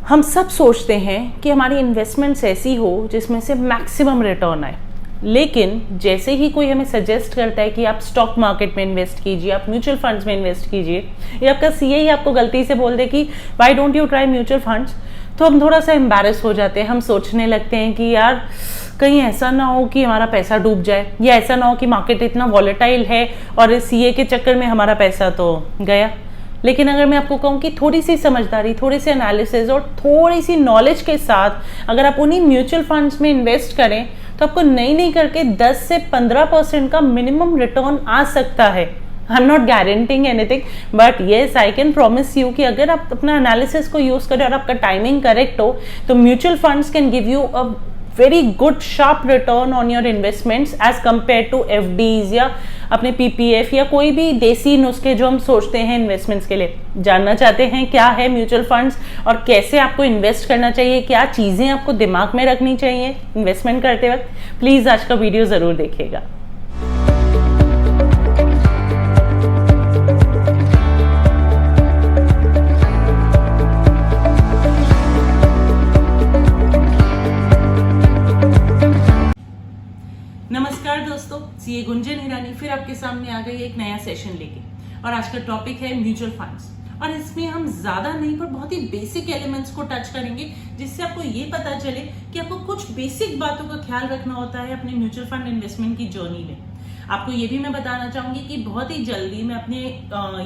हम सब सोचते हैं कि हमारी इन्वेस्टमेंट्स ऐसी हो जिसमें से मैक्सिमम रिटर्न आए, लेकिन जैसे ही कोई हमें सजेस्ट करता है कि आप स्टॉक मार्केट में इन्वेस्ट कीजिए, आप म्यूचुअल फंड्स में इन्वेस्ट कीजिए, या आपका सीए ही आपको गलती से बोल दे कि why don't you try mutual funds, तो हम थोड़ा सा एम्बैरेस हो जाते हैं। हम सोचने लगते हैं कि यार कहीं ऐसा ना हो कि हमारा पैसा डूब जाए, या ऐसा ना हो कि मार्केट इतना वॉलेटाइल है और इस सीए के चक्कर में हमारा पैसा तो गया। लेकिन अगर मैं आपको कहूँ कि थोड़ी सी समझदारी, थोड़ी सी एनालिसिस और थोड़ी सी नॉलेज के साथ अगर आप उन्हीं म्यूचुअल फंड्स में इन्वेस्ट करें तो आपको नहीं करके 10 से 15% का मिनिमम रिटर्न आ सकता है। I am not guaranteeing anything, but yes I can promise you कि अगर आप अपना एनालिसिस को यूज करें और आपका टाइमिंग करेक्ट हो तो mutual funds can give you a very good sharp return on your investments as compare to FDs या अपने पीपीएफ या कोई भी देसी नुस्खे जो हम सोचते हैं इन्वेस्टमेंट्स के लिए। जानना चाहते हैं क्या है म्यूचुअल फंड्स और कैसे आपको इन्वेस्ट करना चाहिए, क्या चीजें आपको दिमाग में रखनी चाहिए इन्वेस्टमेंट करते वक्त, प्लीज आज का वीडियो जरूर देखिएगा। नमस्कार दोस्तों, सीए गुंजन हिरानी फिर आपके सामने आ गई एक नया सेशन लेके। और आज का टॉपिक है म्यूचुअल फंड्स, और इसमें हम ज्यादा नहीं पर बहुत ही बेसिक एलिमेंट्स को टच करेंगे, जिससे आपको ये पता चले कि आपको कुछ बेसिक बातों का ख्याल रखना होता है अपने म्यूचुअल फंड इन्वेस्टमेंट की जर्नी में। आपको ये भी मैं बताना चाहूंगी कि बहुत ही जल्दी मैं अपने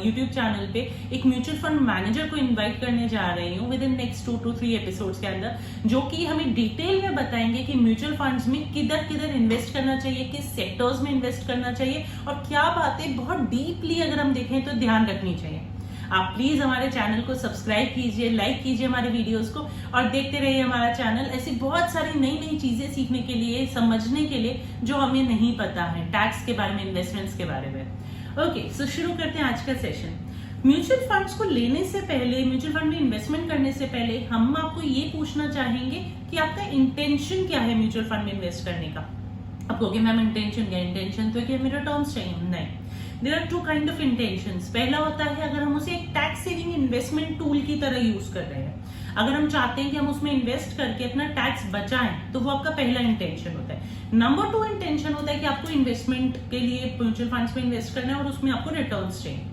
यूट्यूब चैनल पे एक म्यूचुअल फंड मैनेजर को इनवाइट करने जा रही हूँ with in next 2 to 3 episodes के अंदर, जो कि हमें डिटेल में बताएंगे कि म्यूचुअल फंड्स में किधर किधर इन्वेस्ट करना चाहिए, किस सेक्टर्स में इन्वेस्ट करना चाहिए और क्या बातें बहुत डीपली अगर हम देखें तो ध्यान रखनी चाहिए। आप प्लीज हमारे चैनल को सब्सक्राइब कीजिए, लाइक कीजिए हमारे वीडियोस को और देखते रहिए हमारा चैनल। ऐसी बहुत सारी नई नई चीजें सीखने के लिए, समझने के लिए जो हमें नहीं पता है, टैक्स के बारे में, इन्वेस्टमेंट्स के बारे में। ओके, सो शुरू करते हैं आज का सेशन। म्यूचुअल फंड्स को लेने से पहले, म्यूचुअल फंड में इन्वेस्टमेंट करने से पहले हम आपको ये पूछना चाहेंगे कि आपका इंटेंशन क्या है म्यूचुअल फंड में इन्वेस्ट करने का। आप कहोगे मैम इंटेंशन क्या? इंटेंशन तो कि हमें रिटर्न्स चाहिए। नहीं, there are 2 kind of intentions. पहला होता है अगर हम उसे एक टैक्स सेविंग इन्वेस्टमेंट टूल की तरह यूज कर रहे हैं, अगर हम चाहते हैं कि हम उसमें इन्वेस्ट करके अपना टैक्स बचाएं, तो वो आपका पहला इंटेंशन होता है। नंबर 2 इंटेंशन होता है कि आपको इन्वेस्टमेंट के लिए म्यूचुअल फंड्स में इन्वेस्ट करना है और उसमें आपको रिटर्न्स चाहिए।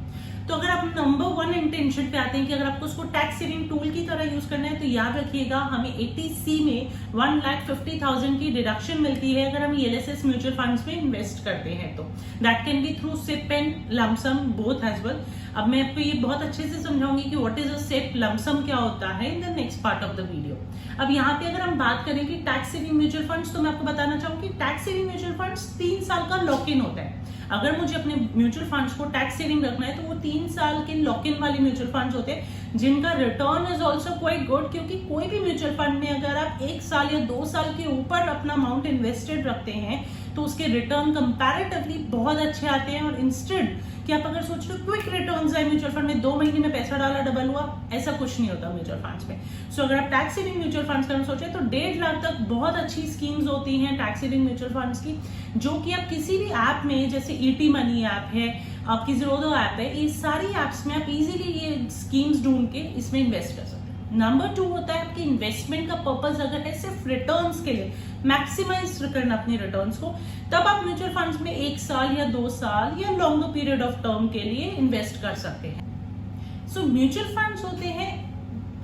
तो अगर आप नंबर 1 इंटेंशन पे आते हैं कि अगर आपको उसको टैक्स सेविंग टूल की तरह यूज करना है, तो याद रखिएगा हमें 80C में 1,50,000 की डिडक्शन मिलती है अगर हम ELSS म्यूचुअल फंड्स में इन्वेस्ट करते हैं। तो that can be through SIP and lump sum both as well. अब मैं आपको ये बहुत अच्छे से समझाऊंगी कि what is a SIP, lump sum क्या होता है in the next part of the video. अब यहाँ पे अगर हम बात करें कि टैक्स सेविंग म्यूचुअल फंड्स, तो मैं आपको बताना चाहूंगी टैक्स सेविंग म्यूचुअल फंड्स 3 साल का लॉक इन होता है। अगर मुझे अपने म्यूचुअल फंड्स को टैक्स सेविंग रखना है तो वो 3 साल के लॉक इन वाले म्यूचुअल फंड्स होते हैं, जिनका return is also quite good, क्योंकि कोई भी म्यूचुअल फंड में अगर आप 1 साल या 2 साल के ऊपर अपना अमाउंट इन्वेस्टेड रखते हैं तो उसके रिटर्न कंपैरेटिवली बहुत अच्छे आते हैं। और इंस्टेड कि आप अगर सोच लो क्विक रिटर्न्स है म्यूचुअल फंड में, 2 महीने में पैसा डाला डबल हुआ, ऐसा कुछ नहीं होता म्यूचुअल फंड्स में। सो अगर आप टैक्स सेविंग म्यूचुअल फंड्स करना सोचे तो 1.5 लाख तक बहुत अच्छी स्कीम्स होती हैं टैक्स सेविंग म्यूचुअल फंड्स की, जो कि आप किसी भी ऐप में, जैसे ईटी मनी ऐप है, आपकी ज़ीरोधा ऐप है, इस सारी एप्स में आप इजीली ये स्कीम्स ढूंढ के इसमें इन्वेस्ट कर सकते हैं। नंबर 2 होता है आपकी इन्वेस्टमेंट का पर्पस अगर है सिर्फ रिटर्न्स के लिए, मैक्सिमाइज करना अपने रिटर्न्स को, तब आप म्यूचुअल फंड्स में 1 साल या 2 साल या लॉन्गर पीरियड ऑफ टर्म के लिए इन्वेस्ट कर सकते हैं। सो म्यूचुअल फंड्स होते हैं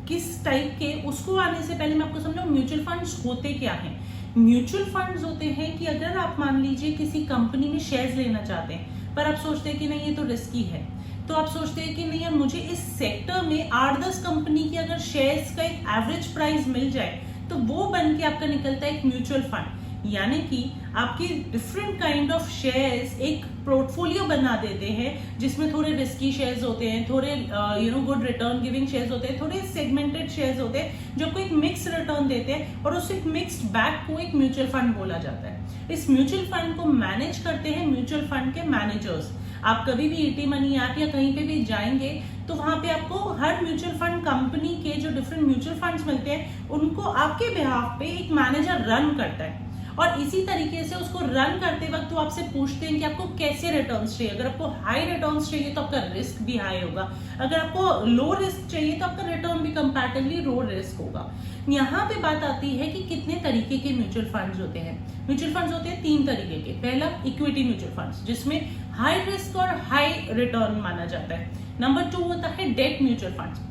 किस टाइप के, उसको आने से पहले मैं आपको समझाऊं म्यूचुअल फंड्स होते क्या हैं। म्यूचुअल फंड्स होते हैं कि अगर आप मान लीजिए किसी कंपनी में शेयर्स लेना चाहते हैं, पर आप सोचते हैं कि नहीं ये तो रिस्की है, तो आप सोचते हैं कि नहीं यार मुझे इस सेक्टर में 8-10 कंपनी की अगर शेयर्स का एक एवरेज प्राइस मिल जाए, तो वो बन के आपका निकलता है एक म्यूचुअल फंड। यानी कि आपके डिफरेंट काइंड ऑफ शेयर्स एक पोर्टफोलियो बना देते हैं, जिसमें थोड़े रिस्की शेयर्स होते हैं, थोड़े गुड रिटर्न गिविंग शेयर्स होते हैं, थोड़े सेगमेंटेड शेयर्स होते हैं जो आपको एक मिक्स रिटर्न देते हैं, और उस एक मिक्स्ड बैग को एक म्यूचुअल फंड बोला जाता है। इस म्यूचुअल फंड को मैनेज करते हैं म्यूचुअल फंड के मैनेजर्स। आप कभी भी ईटी मनी ऐप या कहीं पे भी जाएंगे तो वहां पे आपको हर म्यूचुअल फंड कंपनी के जो डिफरेंट म्यूचुअल फंड्स मिलते हैं, उनको आपके बिहाफ पे एक मैनेजर रन करता है। और इसी तरीके से उसको रन करते वक्त वो आपसे पूछते हैं कि आपको कैसे रिटर्न्स चाहिए। अगर आपको हाई रिटर्न्स चाहिए तो आपका रिस्क भी हाई होगा, अगर आपको लो रिस्क चाहिए तो आपका रिटर्न भी कंपैरेटिवली लो रिस्क होगा। यहाँ पे बात आती है कि कितने तरीके के म्यूचुअल फंड्स होते हैं। म्यूचुअल फंड्स होते हैं 3 तरीके के। पहला इक्विटी म्यूचुअल फंड्स, जिसमें हाई रिस्क और हाई रिटर्न माना जाता है। नंबर 2 होता है debt mutual funds.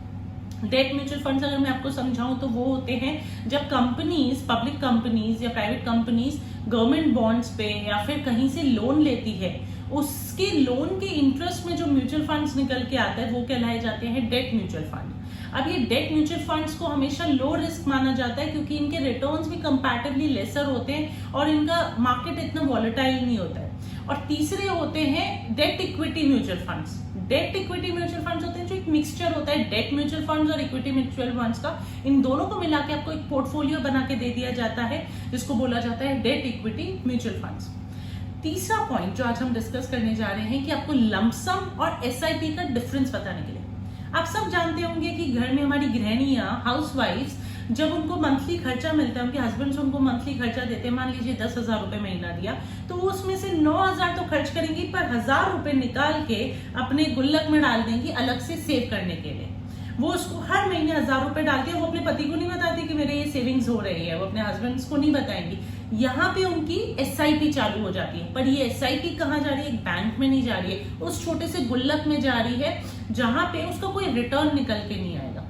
Debt mutual funds अगर मैं आपको समझाऊं तो वो होते हैं जब कंपनीज, पब्लिक कंपनीज या प्राइवेट कंपनीज गवर्नमेंट बॉन्ड्स पे या फिर कहीं से लोन लेती है, उसके लोन के इंटरेस्ट में जो म्यूचुअल फंड्स निकल के आता है वो कहलाए जाते हैं डेट म्यूचुअल फंड। अब ये डेट म्यूचुअल फंड्स को हमेशा लो रिस्क माना जाता है क्योंकि इनके रिटर्न्स भी कंपैरेटिवली लेसर होते हैं और इनका मार्केट इतना वॉलेटाइल नहीं होता है। और तीसरे होते हैं debt equity mutual funds. Debt equity mutual funds होते हैं जो एक मिक्सचर होता है डेट म्यूचुअल फंड्स और इक्विटी म्यूचुअल फंड्स का। इन दोनों को मिला के आपको एक पोर्टफोलियो बना के दे दिया जाता है जिसको बोला जाता है डेट इक्विटी म्यूचुअल फंड्स। तीसरा पॉइंट जो आज हम डिस्कस करने जा रहे हैं कि आपको लमसम और एसआईपी का डिफरेंस बताने के लिए। आप सब जानते होंगे कि घर में हमारी गृहिणियां, हाउसवाइफ्स, जब उनको मंथली खर्चा मिलता है, उनके हस्बैंड उनको मंथली खर्चा देते हैं, मान लीजिए 10,000 रुपए महीना दिया, तो वो उसमें से 9,000 तो खर्च करेंगी पर 1,000 रुपए निकाल के अपने गुल्लक में डाल देंगी अलग से सेव करने के लिए। वो उसको हर महीने 1,000 रुपए डालती है। वो अपने पति को नहीं बताती कि मेरे ये सेविंग्स हो रही है, वो अपने हस्बैंड को नहीं बताएंगी। यहाँ पे उनकी एसआईपी चालू हो जाती है, पर ये एसआईपी कहाँ जा रही है? एक बैंक में नहीं जा रही है, उस छोटे से गुल्लक में जा रही है जहां पे उसका कोई रिटर्न निकल के नहीं आएगा।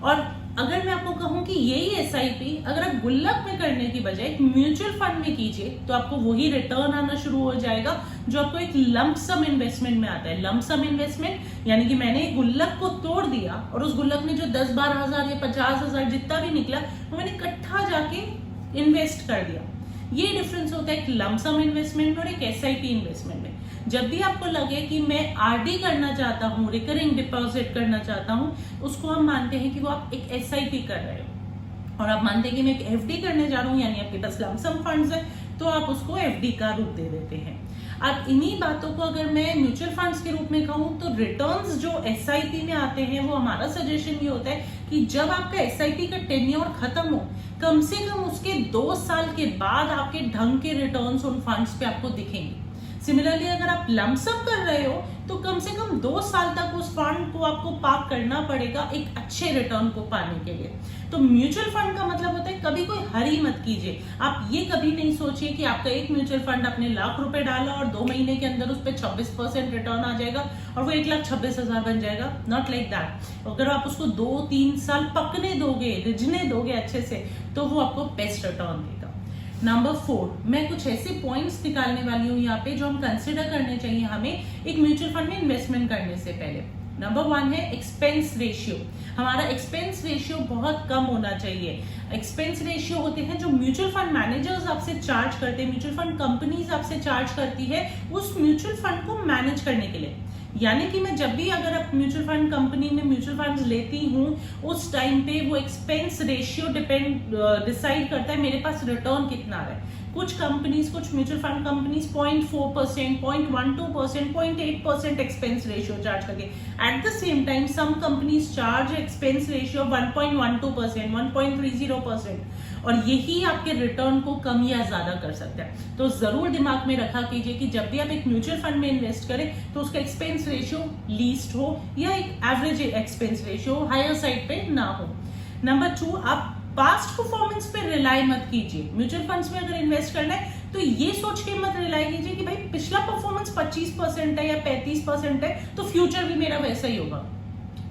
और अगर मैं आपको कहूं कि यही एसआईपी अगर आप गुल्लक में करने की बजाय एक म्यूचुअल फंड में कीजिए तो आपको वही रिटर्न आना शुरू हो जाएगा जो आपको एक लंप सम इन्वेस्टमेंट में आता है। लंप सम इन्वेस्टमेंट यानी कि मैंने गुल्लक को तोड़ दिया और उस गुल्लक में जो 10-12 हजार या 50,000 जितना भी निकला वो मैंने इकट्ठा जाके इन्वेस्ट कर दिया। ये डिफरेंस होता है एक लंप सम इन्वेस्टमेंट और एक एसआईपी इन्वेस्टमेंट में। जब भी आपको लगे कि मैं आरडी करना चाहता हूँ, रिकरिंग डिपॉजिट करना चाहता हूँ, उसको हम मानते हैं कि वो आप एक एसआईपी कर रहे हो। और आप मानते हैं कि मैं एक एफडी करने जा रहा हूँ, यानी आपके पास लमसम फंड्स है, तो आप उसको एफडी का रूप दे देते हैं। अब इन्हीं बातों को अगर मैं म्यूचुअल फंड्स के रूप में कहूँ तो रिटर्न्स जो एसआईपी में आते हैं, वो हमारा सजेशन ये होता है कि जब आपका एसआईपी का टेन्योर खत्म हो, कम से कम उसके 2 साल के बाद आपके ढंग के रिटर्न्स उन फंड्स पे आपको दिखेंगे। सिमिलरली अगर आप लमसम कर रहे हो तो कम से कम 2 साल तक उस फंड को आपको पार्क करना पड़ेगा एक अच्छे रिटर्न को पाने के लिए। तो म्यूचुअल फंड का मतलब होता है कभी कोई हरी मत कीजिए। आप ये कभी नहीं सोचिए कि आपका एक म्यूचुअल फंड आपने लाख रुपए डाला और 2 महीने के अंदर उस पर 26% रिटर्न आ जाएगा और वो 1,26,000 बन जाएगा। Not like that. अगर आप उसको 2-3 साल पकने दोगे, रिझने दोगे अच्छे से, तो वो आपको बेस्ट रिटर्न देगा। नंबर 4, मैं कुछ ऐसे पॉइंट्स निकालने वाली हूँ यहाँ पे जो हम कंसिडर करने चाहिए हमें एक म्यूचुअल फंड में इन्वेस्टमेंट करने से पहले। नंबर 1 है एक्सपेंस रेशियो। हमारा एक्सपेंस रेशियो बहुत कम होना चाहिए। एक्सपेंस रेशियो होते हैं जो म्यूचुअल फंड मैनेजर्स आपसे चार्ज करते हैं, म्यूचुअल फंड कंपनीज आपसे चार्ज करती है उस म्यूचुअल फंड को मैनेज करने के लिए। यानी कि मैं जब भी अगर आप म्यूचुअल फंड कंपनी में म्यूचुअल फंड्स लेती हूँ उस टाइम पे वो एक्सपेंस रेशियो डिसाइड करता है मेरे पास रिटर्न कितना आ रहा है। कुछ कंपनीज, कुछ mutual fund companies 0.4%, 0.12%, 0.8% expense ratio charge करके। At the same time some companies charge expense ratio 1.12%, 1.30%, और यही आपके रिटर्न को कम या ज्यादा कर सकता है। तो जरूर दिमाग में रखा कीजिए कि जब भी आप एक म्यूचुअल फंड में इन्वेस्ट करें तो उसका एक्सपेंस रेशियो लीस्ट हो या एक average expense ratio higher side पे ना हो। नंबर 2, आप पास्ट परफॉर्मेंस पे रिलाई मत कीजिए। म्यूचुअल फंड्स में अगर इन्वेस्ट करना है तो ये सोच के मत रिलाई कीजिए कि भाई पिछला परफॉर्मेंस 25% है या 35% है तो फ्यूचर भी मेरा वैसा ही होगा।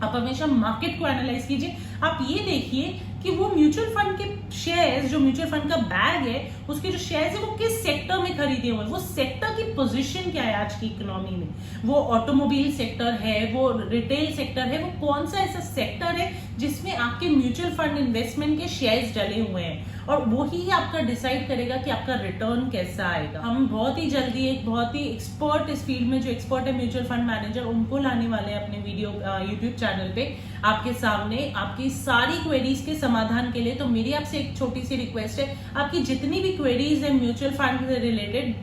आप हमेशा मार्केट को एनालाइज कीजिए। आप ये देखिए कि वो म्यूचुअल फंड के शेयर्स, जो म्यूचुअल फंड का बैग है, उसके जो शेयर्स है वो किस सेक्टर में खरीदे हुए हैं, वो सेक्टर की पोजीशन क्या है आज की इकोनॉमी में। वो ऑटोमोबाइल सेक्टर है, वो रिटेल सेक्टर है, वो कौन सा ऐसा सेक्टर है जिसमें आपके म्यूचुअल फंड इन्वेस्टमेंट के शेयर्स डले हुए हैं, और वही आपका डिसाइड करेगा कि आपका रिटर्न कैसा आएगा। हम बहुत ही जल्दी एक बहुत ही एक्सपर्ट, इस फील्ड में जो एक्सपर्ट है म्यूचुअल फंड मैनेजर, उनको लाने वाले हैं अपने वीडियो यूट्यूब चैनल पे आपके सामने आपकी सारी क्वेरीज के समाधान के लिए। तो मेरी आपसे एक छोटी सी रिक्वेस्ट है, आपकी जितनी भी क्वेरीज है म्यूचुअल फंड से रिलेटेड,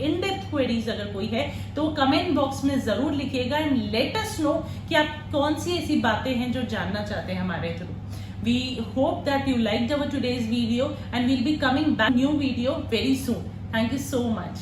इन डेप्थ क्वेरीज अगर कोई है तो कमेंट बॉक्स में जरूर लिखिएगा एंड लेट अस नो कि आप कौन सी ऐसी बातें हैं जो जानना चाहते हैं हमारे through. We hope that you liked our today's video and we'll be coming back new video very soon. Thank you so much.